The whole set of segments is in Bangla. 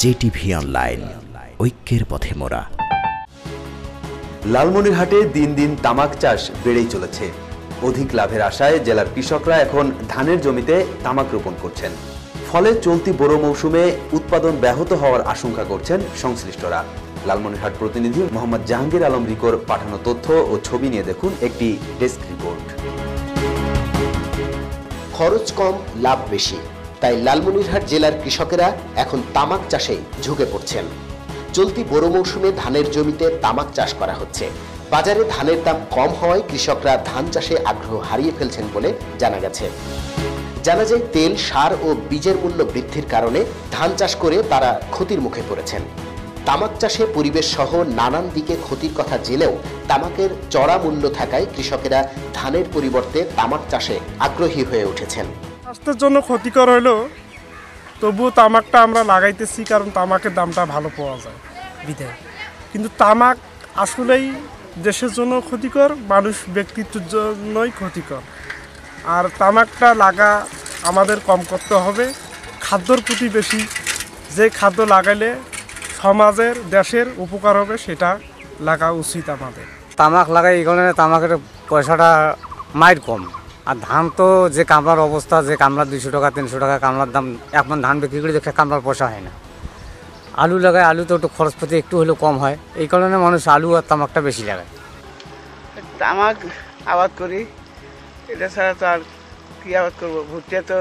জেটিভি অনলাইন, ঐক্যের পথে মোরা। লালমনিরহাটে দিন দিন তামাক চাষ বেড়েই চলেছে। অধিক লাভের আশায় জেলার কৃষকরা এখন ধানের জমিতে তামাক রোপণ করছেন। ফলে চলতি বোরো মৌসুমে উৎপাদন ব্যাহত হওয়ার আশঙ্কা করছেন সংশ্লিষ্টরা। লালমনিরহাট প্রতিনিধি মোহাম্মদ জাহাঙ্গীর আলম রিকোর পাঠানো তথ্য ও ছবি নিয়ে দেখুন একটি ডেস্ক রিপোর্ট। খরচ কম, লাভ বেশি, তাই লালমনিরহাট জেলার কৃষকেরা এখন তামাক চাষে ঝুঁকে পড়ছেন। চলতি বোরো মৌসুমে ধানের জমিতে তামাক চাষ করা হচ্ছে। বাজারে ধানের দাম কম হওয়ায় কৃষকরা ধান চাষে আগ্রহ হারিয়ে ফেলছেন বলে জানা গেছে। জানা যায়, তেল, সার ও বীজের মূল্য বৃদ্ধির কারণে ধান চাষ করে তারা ক্ষতির মুখে পড়েছেন। তামাক চাষে পরিবেশ সহ নানান দিকে ক্ষতির কথা জেনেও তামাকের চড়া মূল্য থাকায় কৃষকেরা ধানের পরিবর্তে তামাক চাষে আগ্রহী হয়ে উঠেছেন। স্বাস্থ্যের জন্য ক্ষতিকর হলেও তবুও তামাকটা আমরা লাগাইতেছি, কারণ তামাকের দামটা ভালো পাওয়া যায় বিধায়। কিন্তু তামাক আসলেই দেশের জন্য ক্ষতিকর, মানুষ ব্যক্তিত্বের জন্যই ক্ষতিকর। আর তামাকটা লাগা আমাদের কম করতে হবে, খাদ্যর প্রতি বেশি। যে খাদ্য লাগাইলে সমাজের, দেশের উপকার হবে সেটা লাগা উচিত আমাদের। তামাক লাগাই এই কারণে তামাকের পয়সাটা মাইর কম। আর ধান তো যে কামলার অবস্থা, যে কামলা 200 টাকা 300 টাকা কামলার দাম, এখন ধান বিক্রি করে দেখে কামলার পয়সা হয় না। আলু লাগায়, আলু তো একটু খরচপাতি একটু হলেও কম হয়, এই কারণে মানুষ আলু আর তামাকটা বেশি লাগায়। তামাক আবাদ করি, এটা ছাড়া তো আর কী আবাদ করবো? ভুট্টা তো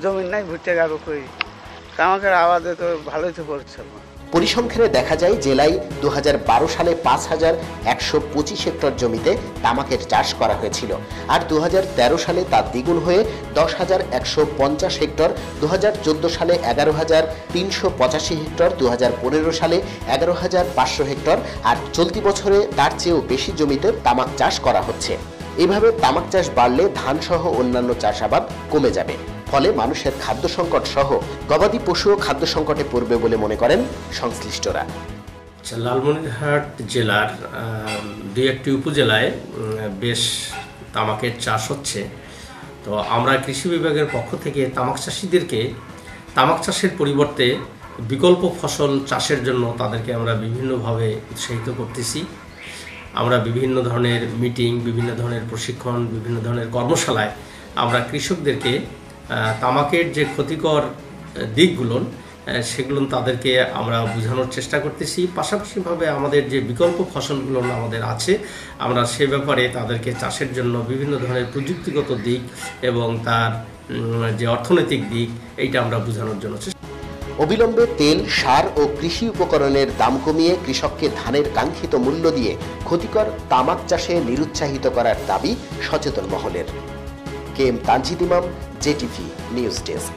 জমিন নাই, ভুট্টা আবাদ করি। তামাকের আবাদে তো ভালোই তো করছে। পরিসংখ্যানে দেখা যায়, জেলায় 2012 সালে 5125 হেক্টর জমিতে তামাকের চাষ করা হয়েছিল। আর 2013 সালে তা দ্বিগুণ হয়ে 10,150 হেক্টর, 2014 সালে 11,385 হেক্টর, 2015 সালে 11,500 হেক্টর, আর চলতি বছরে তার চেয়েও বেশি জমিতে তামাক চাষ করা হচ্ছে। এভাবে তামাক চাষ বাড়লে ধান সহ অন্যান্য চাষাবাদ কমে যাবে। ফলে মানুষের খাদ্য সংকট সহ গবাদি পশুও খাদ্য সংকটে পড়বে বলে মনে করেন সংশ্লিষ্টরা। লালমনিরহাট জেলার 2-1টি উপজেলায় বেশ তামাকের চাষ হচ্ছে। তো আমরা কৃষি বিভাগের পক্ষ থেকে তামাক চাষিদেরকে তামাক চাষের পরিবর্তে বিকল্প ফসল চাষের জন্য তাদেরকে আমরা বিভিন্নভাবে উৎসাহিত করতেছি। আমরা বিভিন্ন ধরনের মিটিং, বিভিন্ন ধরনের প্রশিক্ষণ, বিভিন্ন ধরনের কর্মশালায় আমরা কৃষকদেরকে তামাকের যে ক্ষতিকর দিকগুলো সেগুলো তাদেরকে আমরা বোঝানোর চেষ্টা করতেছি। পাশাপাশিভাবে আমাদের যে বিকল্প ফসলগুলো আমাদের আছে, আমরা সে ব্যাপারে তাদেরকে চাষের জন্য বিভিন্ন ধরনের প্রযুক্তিগত দিক এবং তার যে অর্থনৈতিক দিক, এইটা আমরা বোঝানোর জন্য চেষ্টা। অবিলম্বে তেল, সার ও কৃষি উপকরণের দাম কমিয়ে কৃষককে ধানের কাঙ্ক্ষিত মূল্য দিয়ে ক্ষতিকর তামাক চাষে নিরুৎসাহিত করার দাবি সচেতন মহলের। KM তানজিদ ইমাম, জেটিভি নিউজ ডেস্ক।